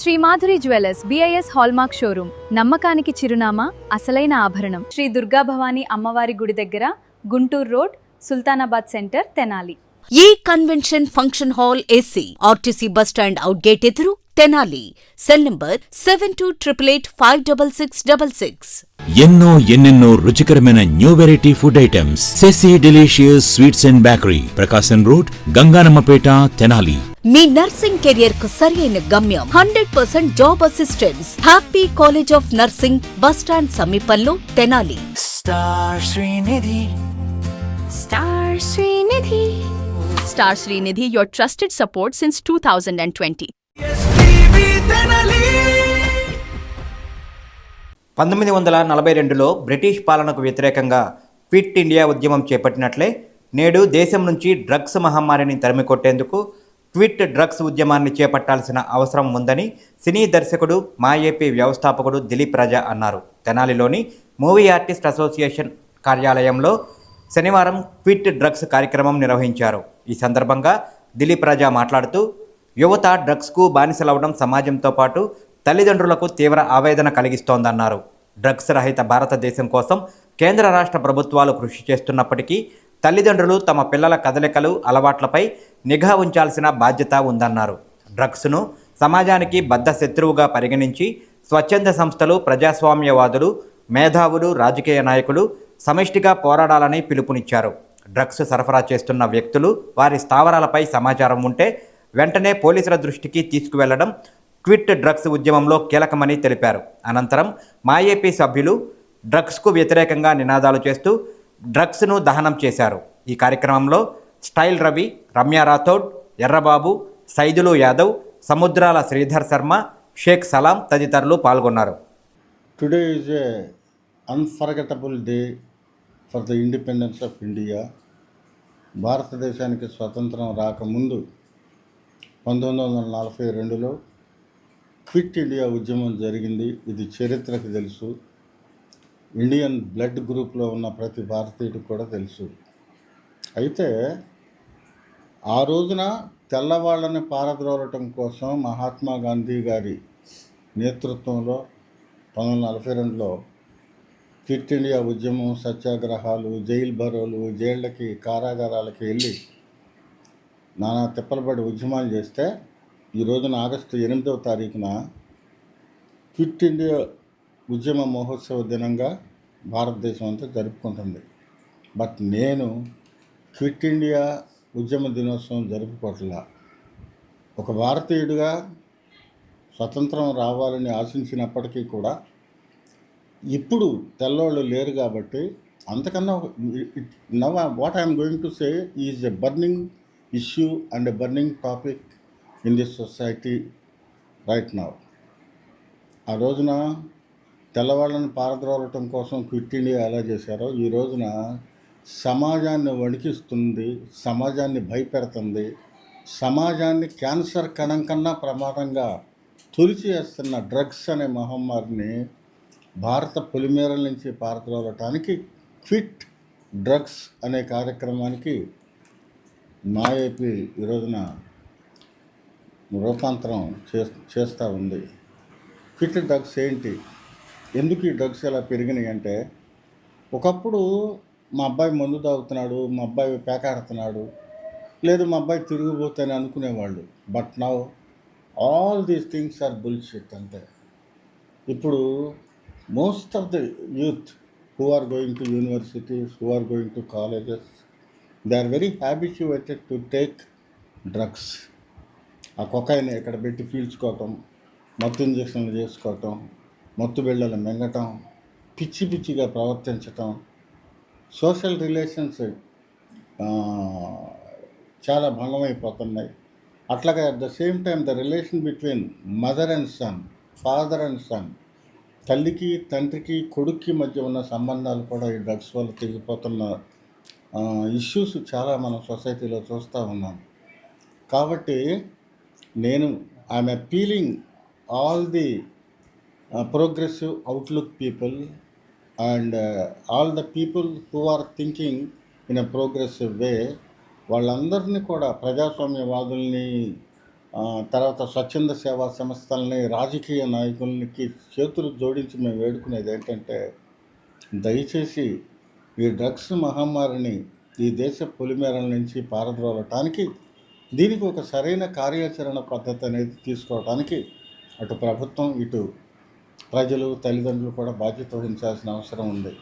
Shri Madhuri jewellers BIS hallmark showroom నమ్మకానికి చిరునామా అసలైన ఆభరణం శ్రీ దుర్గా భవానీ అమ్మవారి గుడి దగ్గర గుంటూరు రోడ్ సుల్తానాబాద్ సెంటర్ తెనాలి ఈ convention function hall AC RTC bus stand out gate ఎదురు తెనాలి సెల్ నంబర్ 7288856666 ఎన్నెన్నో రుచికరమైన new variety food items Sesi delicious sweets and bakery Prakasam road Ganganammapeta Tenali. మీ నర్సింగ్ కెరియర్ కు సరైన గమ్యం 100% job assistance happy college of nursing bus stand సమీపంలో Tenali. Star Srinidhi Star Srinidhi, your trusted support since 2020. 1942లో British పాలనకు వ్యతిరేకంగా క్విట్ ఇండియా ఉద్యమం చేపట్టినట్లే నేడు దేశం నుంచి డ్రగ్స్ మహమ్మారిని తరిమికొట్టేందుకు క్విట్ డ్రగ్స్ ఉద్యమాన్ని చేపట్టాల్సిన అవసరం ఉందని సినీ దర్శకుడు మా ఏపీ వ్యవస్థాపకుడు దిలీప్ రాజా అన్నారు. తెనాలిలోని మూవీ ఆర్టిస్ట్ అసోసియేషన్ కార్యాలయంలో శనివారం క్విట్ డ్రగ్స్ కార్యక్రమం నిర్వహించారు. ఈ సందర్భంగా దిలీప్ రాజా మాట్లాడుతూ యువత డ్రగ్స్కు బానిసలవడం సమాజంతో పాటు తల్లిదండ్రులకు తీవ్ర ఆవేదన కలిగిస్తోందన్నారు. డ్రగ్స్ రహిత భారతదేశం కోసం కేంద్ర రాష్ట్ర ప్రభుత్వాలు కృషి చేస్తున్నప్పటికీ తల్లిదండ్రులు తమ పిల్లల కదలికలు అలవాట్లపై నిఘా ఉంచాల్సిన బాధ్యత ఉందన్నారు. డ్రగ్స్ను సమాజానికి బద్ధ శత్రువుగా పరిగణించి స్వచ్ఛంద సంస్థలు, ప్రజాస్వామ్యవాదులు, మేధావులు, రాజకీయ నాయకులు సమిష్టిగా పోరాడాలని పిలుపునిచ్చారు. డ్రగ్స్ సరఫరా చేస్తున్న వ్యక్తులు, వారి స్థావరాలపై సమాచారం ఉంటే వెంటనే పోలీసుల దృష్టికి తీసుకువెళ్లడం క్విట్ డ్రగ్స్ ఉద్యమంలో కీలకమని తెలిపారు. అనంతరం మా ఏపీ సభ్యులు డ్రగ్స్కు వ్యతిరేకంగా నినాదాలు చేస్తూ డ్రగ్స్ను దహనం చేశారు. ఈ కార్యక్రమంలో స్టైల్ రవి, రమ్య రాథోడ్, ఎర్రబాబు, సైదులు యాదవ్, సముద్రాల శ్రీధర్ శర్మ, షేక్ సలాం తదితరులు పాల్గొన్నారు. Today is a unforgettable day for the independence of India. భారతదేశానికి స్వతంత్రం రాకముందు 1942లో క్విట్ ఇండియా ఉద్యమం జరిగింది. ఇది చరిత్రకు తెలుసు. ఇండియన్ బ్లడ్ గ్రూప్లో ఉన్న ప్రతి భారతీయుడికి కూడా తెలుసు. అయితే ఆ రోజున తెల్లవాళ్ళని పారద్రోలటం కోసం మహాత్మా గాంధీ గారి నేతృత్వంలో 1942లో క్విట్ ఇండియా ఉద్యమం, సత్యాగ్రహాలు, జైలు బరోలు, జైళ్ళకి, కారాగారాలకి వెళ్ళి నానా తిప్పలబడి ఉద్యమాలు చేస్తే ఈ రోజున ఆగస్టు 8వ తారీఖున క్విట్ ఇండియా ఉద్యమ మహోత్సవ దినంగా భారతదేశం అంతా జరుపుకుంటుంది. బట్ నేను క్విట్ ఇండియా ఉద్యమ దినోత్సవం జరుపుకోవట్లా. ఒక భారతీయుడిగా స్వతంత్రం రావాలని ఆశించినప్పటికీ కూడా ఇప్పుడు తెల్లోళ్ళు లేరు కాబట్టి అంతకన్నా now what I'm going to say is a burning issue and a burning topic in this society right now. ఆ రోజున తెల్లవాళ్ళని పారద్రోలటం కోసం క్విట్ ఇండియా ఎలా చేశారో ఈ రోజున సమాజాన్ని వణికిస్తుంది, సమాజాన్ని భయపెడుతుంది, సమాజాన్ని క్యాన్సర్ కణం కన్నా ప్రమాదంగా తొలిచేస్తున్న డ్రగ్స్ అనే మహమ్మారిని భారత పొలిమేరల నుంచి పారద్రోలటానికి క్విట్ డ్రగ్స్ అనే కార్యక్రమానికి మా ఏపీ ఈ రోజున రూపాంతరం చేస్తూ ఉంది. క్విట్ డ్రగ్స్ ఏంటి, ఎందుకు ఈ డ్రగ్స్ ఎలా పెరిగినాయి అంటే, ఒకప్పుడు మా అబ్బాయి మందు తాగుతున్నాడు, మా అబ్బాయి పేకాడుతున్నాడు, లేదు మా అబ్బాయి తిరిగిపోతాని అనుకునేవాళ్ళు. But now all these things are bullshit అంతే. ఇప్పుడు most of the youth who are going to universities, who are going to colleges, they are very habituated to take drugs. ఆ కొకైన్ ఇక్కడ పెట్టి పీల్చుకోవటం, మత్తు ఇంజక్షన్లు చేసుకోవటం, మత్తు బిళ్ళలు మింగటం, పిచ్చి పిచ్చిగా ప్రవర్తించటం, సోషల్ రిలేషన్స్ చాలా భంగమైపోతున్నాయి. అట్లాగే at the same time the relation between mother and son, father and son, తల్లికి తండ్రికి కొడుక్కి మధ్య ఉన్న సంబంధాలు కూడా ఈ డ్రగ్స్ వల్ల తెగిపోతున్న ఇష్యూస్ చాలా మనం సొసైటీలో చూస్తూ ఉన్నాం. కాబట్టి నేను I'm appealing all the progressive outlook people and all the people who are thinking in a progressive way, వాళ్ళందరినీ కూడా ప్రజాస్వామ్యవాదుల్ని తర్వాత స్వచ్ఛంద సేవా సంస్థలని, రాజకీయ నాయకులకి చేతులు జోడించి మేము వేడుకునేది ఏంటంటే, దయచేసి ఈ డ్రగ్స్ మహమ్మారిని ఈ దేశ పొలిమేరల నుంచి పారద్రోలటానికి, దీనికి ఒక సరైన కార్యాచరణ పద్ధతి అనేది తీసుకోవడానికి అటు ప్రభుత్వం, ఇటు ప్రజలు, తల్లిదండ్రులు కూడా బాధ్యత వహించాల్సిన అవసరం ఉంది.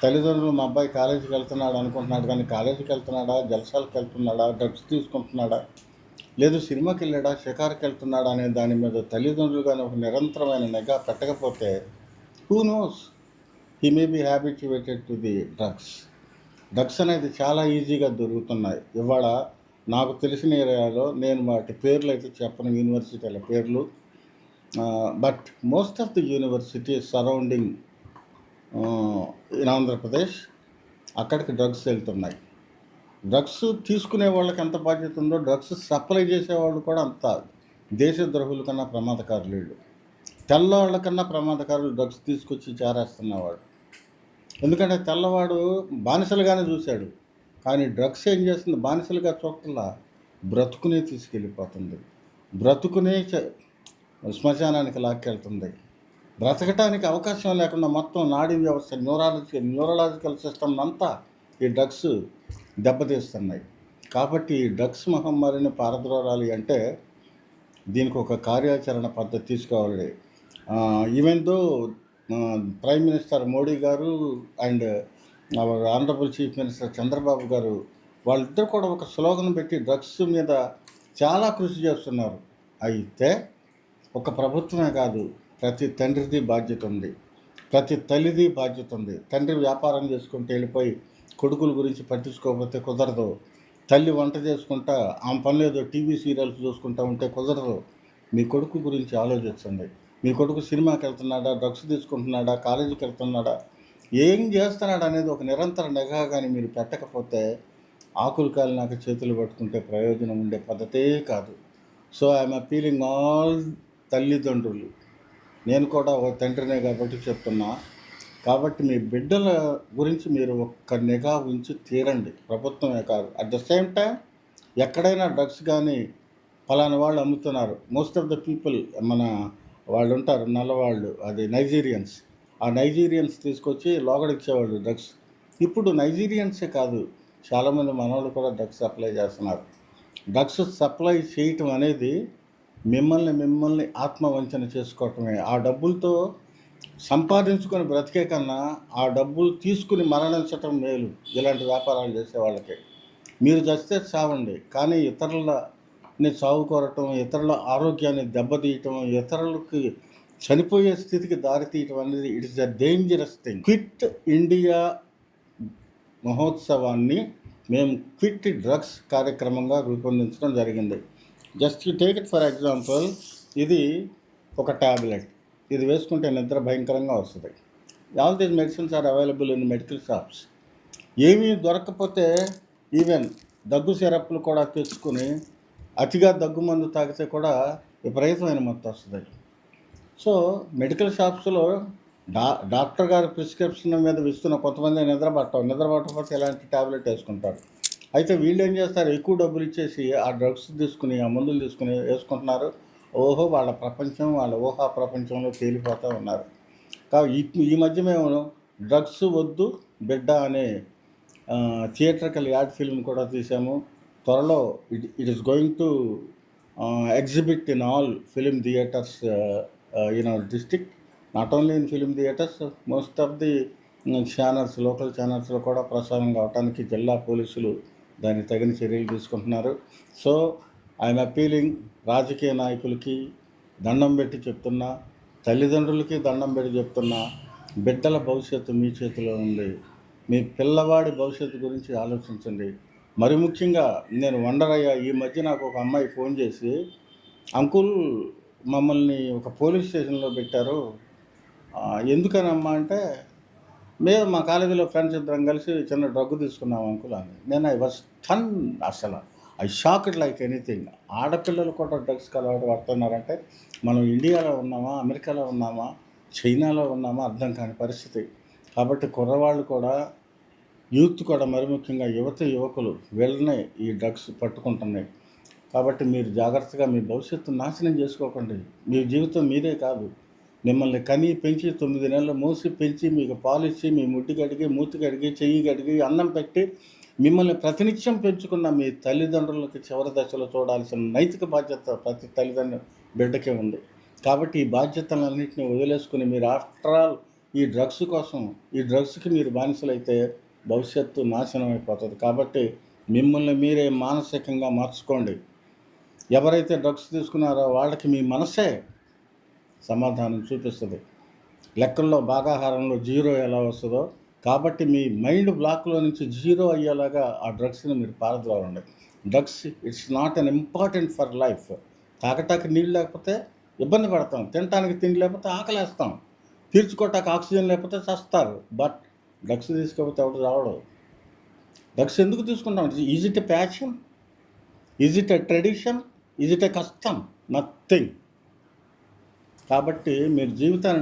తల్లిదండ్రులు మా అబ్బాయి కాలేజీకి వెళ్తున్నాడు అనుకుంటున్నాడు, కానీ కాలేజీకి వెళ్తున్నాడా, జలసాలకు వెళ్తున్నాడా, డ్రగ్స్ తీసుకుంటున్నాడా, లేదు సినిమాకి వెళ్ళాడా, షికారుకి వెళ్తున్నాడా అనే దాని మీద తల్లిదండ్రులు కానీ ఒక నిరంతరమైన నిఘా పెట్టకపోతే, who knows, he may be habituated to the drugs. Drugs అనేది చాలా ఈజీగా దొరుకుతున్నాయి ఇవాళ. నాకు తెలిసిన ఏరియాలో, నేను వాటి పేర్లు అయితే చెప్పను, యూనివర్సిటీల పేర్లు, but most of the universities surrounding in Andhra Pradesh, అక్కడికి డ్రగ్స్ వెళ్తున్నాయి. డ్రగ్స్ తీసుకునే వాళ్ళకి ఎంత బాధ్యత ఉందో, డ్రగ్స్ సప్లై చేసేవాళ్ళు కూడా అంత దేశద్రోహుల కన్నా ప్రమాదకారులు. వీళ్ళు తెల్లవాళ్ళ కన్నా ప్రమాదకారులు డ్రగ్స్ తీసుకొచ్చి చేరేస్తున్నవాడు. ఎందుకంటే తెల్లవాడు బానిసలుగానే చూశాడు, కానీ డ్రగ్స్ ఏం చేస్తుంది, బానిసలుగా చూడటంలా బ్రతుకునే తీసుకెళ్ళిపోతుంది, బ్రతుకునే శ్మశానానికి లాక్కెళ్తుంది. బ్రతకటానికి అవకాశం లేకుండా మొత్తం నాడీ వ్యవస్థ, న్యూరలాజికల్ సిస్టమ్ అంతా ఈ డ్రగ్స్ దెబ్బతీస్తున్నాయి. కాబట్టి ఈ డ్రగ్స్ మహమ్మారిని పారద్రోలాలి అంటే దీనికి ఒక కార్యాచరణ పద్ధతి తీసుకోవాలి. Even though prime minister Modi garu and our honourable chief minister Chandrababu garu, వాళ్ళిద్దరు కూడా ఒక స్లోగన్ పెట్టి డ్రగ్స్ మీద చాలా కృషి చేస్తున్నారు. అయితే ఒక ప్రభుత్వమే కాదు, ప్రతి తండ్రిది బాధ్యత ఉంది, ప్రతి తల్లిది బాధ్యత ఉంది. తండ్రి వ్యాపారం చేసుకుంటూ వెళ్ళిపోయి కొడుకుల గురించి పట్టించుకోకపోతే కుదరదు. తల్లి వంట చేసుకుంటా ఆమె పని ఏదో టీవీ సీరియల్స్ చూసుకుంటూ ఉంటే కుదరదు. మీ కొడుకు గురించి ఆలోచించండి. మీ కొడుకు సినిమాకి వెళ్తున్నాడా, డ్రగ్స్ తీసుకుంటున్నాడా, కాలేజీకి వెళ్తున్నాడా, ఏం చేస్తున్నాడు అనేది ఒక నిరంతర నిఘా కానీ మీరు పెట్టకపోతే ఆకులు కాలినాక చేతులు పట్టుకుంటే ప్రయోజనం ఉండే పద్ధతే కాదు. సో ఐఎమ్ అపీలింగ్ ఆల్ తల్లిదండ్రులు, నేను కూడా ఒక తండ్రినే కాబట్టి చెప్తున్నా, కాబట్టి మీ బిడ్డల గురించి మీరు ఒక్క నిఘా ఉంచి తీరండి, ప్రభుత్వమే కాదు. అట్ ద సేమ్ టైం ఎక్కడైనా డ్రగ్స్ కానీ ఫలానా వాళ్ళు అమ్ముతున్నారు, మోస్ట్ ఆఫ్ ద పీపుల్ మన వాళ్ళు ఉంటారు నల్లవాళ్ళు, అది నైజీరియన్స్, ఆ నైజీరియన్స్ తీసుకొచ్చి లోగడిచ్చేవాళ్ళు డ్రగ్స్. ఇప్పుడు నైజీరియన్సే కాదు, చాలామంది మనవాళ్ళు కూడా డ్రగ్స్ సప్లై చేస్తున్నారు. డ్రగ్స్ సప్లై చేయటం అనేది మిమ్మల్ని ఆత్మవంచన చేసుకోవటమే. ఆ డబ్బులతో సంపాదించుకొని బ్రతికే కన్నా ఆ డబ్బులు తీసుకుని మరణించటం మేలు ఇలాంటి వ్యాపారాలు చేసే వాళ్ళకి. మీరు చస్తే చావండి, కానీ ఇతరులని చావు కోరటం, ఇతరుల ఆరోగ్యాన్ని దెబ్బతీయటం, ఇతరులకి చనిపోయే స్థితికి దారితీయటం అనేది it is a dangerous thing. Quit India మహోత్సవాన్ని మేము క్విట్ డ్రగ్స్ కార్యక్రమంగా రూపొందించడం జరిగింది. Just you take it for example, ఇది ఒక ట్యాబ్లెట్, ఇది వేసుకుంటే నిద్ర భయంకరంగా వస్తుంది. All these medicines are available in medical shops. ఏమీ దొరకకపోతే ఈవెన్ దగ్గు సిరప్లు కూడా తెచ్చుకొని అతిగా దగ్గు మందు తాగితే కూడా విపరీతమైన మొత్తం వస్తుంది. సో మెడికల్ షాప్స్లో డాక్టర్ గారి ప్రిస్క్రిప్షన్ మీద ఇస్తున్న కొంతమంది నిద్రపట్టకపోతే ఇలాంటి ట్యాబ్లెట్ వేసుకుంటారు. అయితే వీళ్ళు ఏం చేస్తారు, ఎక్కువ డబ్బులు ఇచ్చేసి ఆ డ్రగ్స్ తీసుకుని, ఆ మందులు తీసుకుని వేసుకుంటున్నారు. ఓహో, వాళ్ళ ప్రపంచం, వాళ్ళ ఊహా ప్రపంచంలో తేలిపోతూ ఉన్నారు. కాబట్టి ఈ మధ్య మేము డ్రగ్స్ వద్దు బిడ్డ అనే థియేట్రికల్ యాడ్ ఫిల్మ్ కూడా తీసాము. త్వరలో it is going to exhibit in all film theatres in our district, not only in film theatres, most of the channels, local ఛానల్స్లో కూడా ప్రసారం కావడానికి జిల్లా పోలీసులు దానికి తగిన చర్యలు తీసుకుంటున్నారు. సో ఐఎమ్ అపీలింగ్, రాజకీయ నాయకులకి దండం పెట్టి చెప్తున్నా, తల్లిదండ్రులకి దండం పెట్టి చెప్తున్నా, బిడ్డల భవిష్యత్తు మీ చేతిలో ఉంది. మీ పిల్లవాడి భవిష్యత్తు గురించి ఆలోచించండి. మరి ముఖ్యంగా నేను వండర్ అయ్యా, ఈ మధ్య నాకు ఒక అమ్మాయి ఫోన్ చేసి, అంకుల్ మమ్మల్ని ఒక పోలీస్ స్టేషన్లో పెట్టారు, ఎందుకనమ్మా అంటే, మేము మా కాలేజీలో ఫ్రెండ్స్ ఇద్దరం కలిసి చిన్న డ్రగ్ తీసుకున్నాం అంకుల్ అని. నేను ఐ వాజ్ టన్, అసలు ఐ షాక్డ్ లైక్ ఎనీథింగ్. ఆడపిల్లలు కూడా డ్రగ్స్కి అలవాటు పడుతున్నారంటే మనం ఇండియాలో ఉన్నామా, అమెరికాలో ఉన్నామా, చైనాలో ఉన్నామా అర్థం కాని పరిస్థితి. కాబట్టి కుర్రవాళ్ళు కూడా, యూత్ కూడా, మరి ముఖ్యంగా యువకులు వీళ్ళనే ఈ డ్రగ్స్ పట్టుకుంటున్నాయి. కాబట్టి మీరు జాగ్రత్తగా మీ భవిష్యత్తు నాశనం చేసుకోకండి. మీ జీవితం మీరే కాదు, మిమ్మల్ని కని పెంచి 9 నెలలు మోసి పెంచి మీకు పాలిచ్చి మీ ముడ్డి కడిగి మూతి కడిగి చెయ్యి కడిగి అన్నం పెట్టి మిమ్మల్ని ప్రతినిత్యం పెంచుకున్న మీ తల్లిదండ్రులకి చివరి దశలో చూడాల్సిన నైతిక బాధ్యత ప్రతి తల్లిదండ్రుల బిడ్డకే ఉంది. కాబట్టి ఈ బాధ్యతలన్నింటినీ వదిలేసుకుని మీరు ఆఫ్టర్ ఆల్ ఈ డ్రగ్స్ కోసం, ఈ డ్రగ్స్కి మీరు బానిసలైతే భవిష్యత్తు నాశనం అయిపోతుంది. కాబట్టి మిమ్మల్ని మీరే మానసికంగా మార్చుకోండి. ఎవరైతే డ్రగ్స్ తీసుకున్నారో వాళ్ళకి మీ మనసే సమాధానం చూపిస్తుంది. లెక్కల్లో భాగాహారంలో 0 ఎలా వస్తుందో, కాబట్టి మీ మైండ్ బ్లాక్లో నుంచి 0 అయ్యేలాగా ఆ డ్రగ్స్ని మీరు పారద్రోలండి. Drugs it's not an important for life. తాగటానికి నీళ్ళు లేకపోతే ఇబ్బంది పడతాం, తినటానికి తిండి లేకపోతే ఆకలేస్తాం, తీర్చుకోవటానికి ఆక్సిజన్ లేకపోతే చస్తారు. బట్ డ్రగ్స్ తీసుకోకపోతే ఎవరు రావడం. డ్రగ్స్ ఎందుకు తీసుకుంటాం? Is it a passion? Is it a tradition? Is it a కష్టం? నథింగ్. కాబట్టి మీరు జీవితాన్ని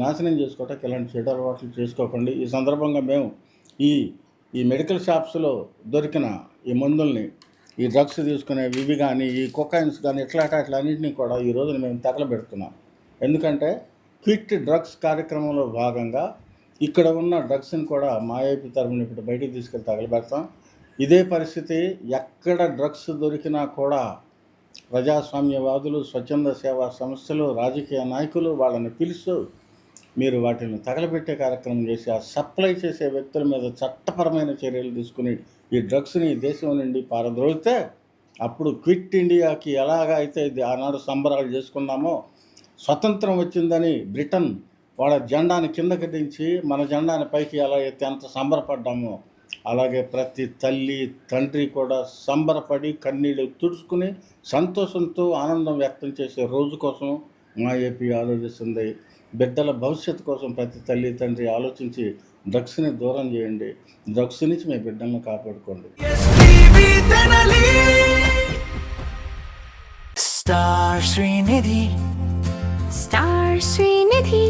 నాశనం చేసుకోవటానికి ఇలాంటి చెడు అలవాట్లు చేసుకోకండి. ఈ సందర్భంగా మేము ఈ మెడికల్ షాప్స్లో దొరికిన ఈ మందుల్ని, ఈ డ్రగ్స్ తీసుకునేవి ఇవి కానీ, ఈ కొకైన్స్ కానీ అన్నింటినీ కూడా ఈ రోజున మేము తగలబెడుతున్నాం. ఎందుకంటే క్విట్ డ్రగ్స్ కార్యక్రమంలో భాగంగా ఇక్కడ ఉన్న డ్రగ్స్ని కూడా మా ఏపీ తరఫున ఇప్పుడు బయటికి తీసుకెళ్ళి తగలబెడతాం. ఇదే పరిస్థితి ఎక్కడ డ్రగ్స్ దొరికినా కూడా ప్రజాస్వామ్యవాదులు, స్వచ్ఛంద సేవా సంస్థలు, రాజకీయ నాయకులు వాళ్ళని పిలుస్తూ మీరు వాటిని తగలబెట్టే కార్యక్రమం చేసి ఆ సప్లై చేసే వ్యక్తుల మీద చట్టపరమైన చర్యలు తీసుకుని ఈ డ్రగ్స్ని దేశం నుండి పారద్రోలితే అప్పుడు క్విట్ ఇండియాకి ఎలాగా అయితే ఆనాడు సంబరాలు చేసుకున్నామో, స్వతంత్రం వచ్చిందని బ్రిటన్ వాళ్ళ జెండాని కిందకి దించి మన జెండాని పైకి ఎలా అయితే అంత సంబరపడ్డామో, అలాగే ప్రతి తల్లి తండ్రి కూడా సంబరపడి కన్నీళ్ళు తుడుచుకుని సంతోషంతో ఆనందం వ్యక్తం చేసే రోజు కోసం మా ఏపీ ఆలోచిస్తుంది. బిడ్డల భవిష్యత్తు కోసం ప్రతి తల్లి తండ్రి ఆలోచించి డ్రగ్స్ని దూరం చేయండి. డ్రగ్స్ నుంచి మీ బిడ్డలను కాపాడుకోండి. Star Srinidhi. Star Srinidhi.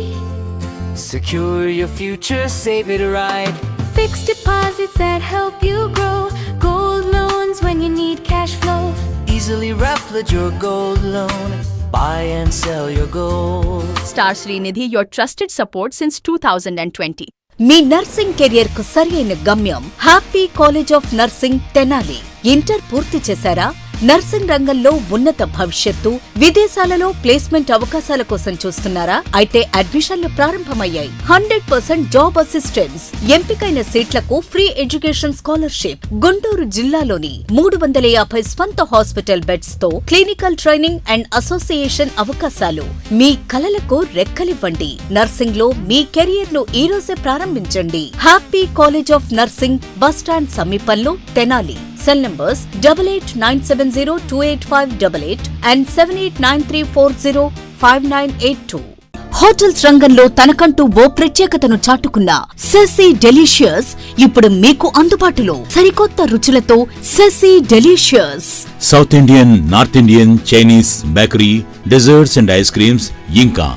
Secure your future, save it right. Fixed deposits that help you grow. Gold loans when you need cash flow. Easily replicate your gold loan. Buy and sell your gold. Star Srinidhi, your trusted support since 2020. Me nursing career కు సరైన గమ్యం happy college of nursing Tenali. Inter పూర్తి చేశారా? Nursing రంగంలో ఉన్నత భవిష్యత్తు, విదేశాలలో placement అవకాశాల కోసం చూస్తున్నారా? అయితే అడ్మిషన్లు ప్రారంభమయ్యాయి. 100% జాబ్ అసిస్టెన్స్, ఎంపికైన సీట్లకు ఫ్రీ ఎడ్యుకేషన్ స్కాలర్షిప్. గుంటూరు జిల్లాలోని 350 స్వంత హాస్పిటల్ బెడ్స్ తో క్లినికల్ ట్రైనింగ్ అండ్ అసోసియేషన్ అవకాశాలు. మీ కలలకు రెక్కలివ్వండి. నర్సింగ్ లో మీ కెరియర్ ను ఈ రోజే ప్రారంభించండి. Happy college of nursing, bus stand సమీపంలో, Tenali. Cell numbers 8897028588 and 7893405982. Hotels రంగంలో తనకంటూ ఓ ప్రత్యేకతను చాటుకున్న సెసీ డెలీషియస్ ఇప్పుడు మీకు అందుబాటులో. సరికొత్త రుచులతో Sesi delicious. South Indian, north Indian, Chinese, bakery, desserts and ice creams, ఇంకా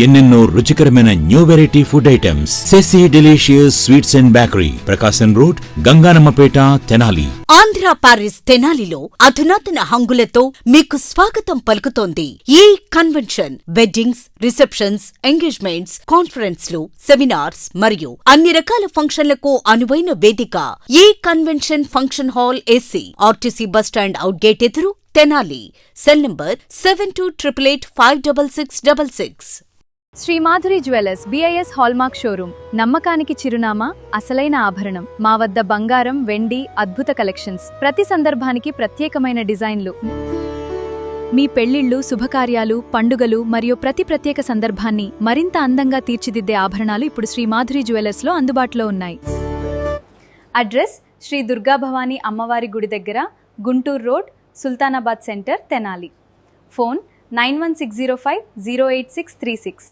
ఎన్నెన్నో రుచికరమైన new variety food items. Sesi delicious sweets and bakery, Prakasam road, Ganganammapeta, Tenali. Andhra Paris తెనాలిలో అధునాతన హంగులతో మీకు స్వాగతం పలుకుతోంది ఈ కన్వెన్షన్. వెడ్డింగ్స్, రిసెప్షన్స్, ఎంగేజ్మెంట్స్, కాన్ఫరెన్స్లు, సెమినార్స్ మరియు అన్ని రకాల ఫంక్షన్లకు అనువైన వేదిక ఈ convention function hall AC, RTC bus stand out gate ఎదురు, Tenali. Cell number 7288566666. Sri Madhuri jewellers BIS hallmark showroom, నమ్మకానికి చిరునామా, అసలైన ఆభరణం. మా వద్ద బంగారం, వెండి, అద్భుత కలెక్షన్స్, ప్రతి సందర్భానికి ప్రత్యేకమైన డిజైన్లు. మీ పెళ్లిళ్లు, శుభకార్యాలు, పండుగలు మరియు ప్రతి ప్రత్యేక సందర్భాన్ని మరింత అందంగా తీర్చిదిద్దే ఆభరణాలు ఇప్పుడు శ్రీ మాధురి జ్యువెలర్స్ లో అందుబాటులో ఉన్నాయి. అడ్రస్ శ్రీ దుర్గా భవానీ అమ్మవారి గుడి దగ్గర, Guntur road, Sultanabad centre, Tenali. Phone 9160508636.